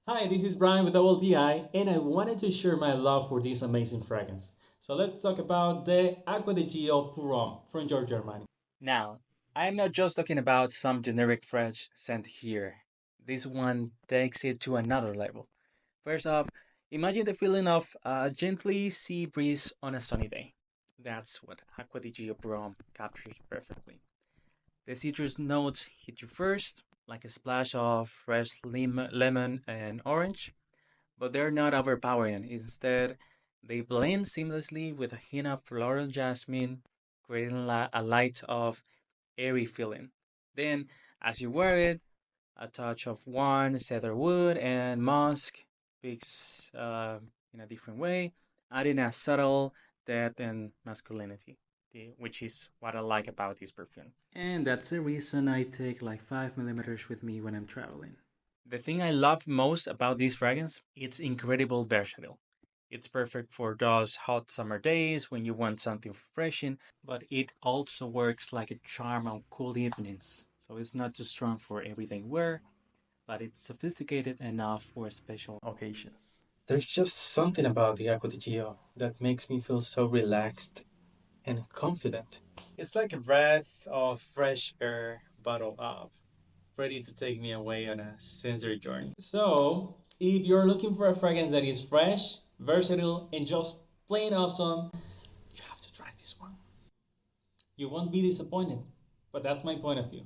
Hi, this is Brian with Double TI, and I wanted to share my love for this amazing fragrance. So let's talk about the Acqua Di Gio from GIORGIO Armani. Now, I am not just talking about some generic fresh scent here. This one takes it to another level. First off, imagine the feeling of a gently sea breeze on a sunny day. That's what Acqua di Gio Brom captures perfectly. The citrus notes hit you first, like a splash of fresh lemon and orange, but they're not overpowering. Instead, they blend seamlessly with a hint of floral jasmine, creating a light of airy feeling. Then, as you wear it, a touch of warm cedar wood and musk picks in a different way, adding a subtle depth and masculinity, which is what I like about this perfume. And that's the reason I take like 5 millimeters with me when I'm traveling. The thing I love most about this fragrance, it's incredible versatile. It's perfect for those hot summer days when you want something refreshing, but it also works like a charm on cool evenings. So it's not too strong for everyday wear, but it's sophisticated enough for special occasions. There's just something about the Acqua Di Gio that makes me feel so relaxed and confident. It's like a breath of fresh air bottled up, ready to take me away on a sensory journey. So, if you're looking for a fragrance that is fresh, versatile, and just plain awesome, you have to try this one. You won't be disappointed, but that's my point of view.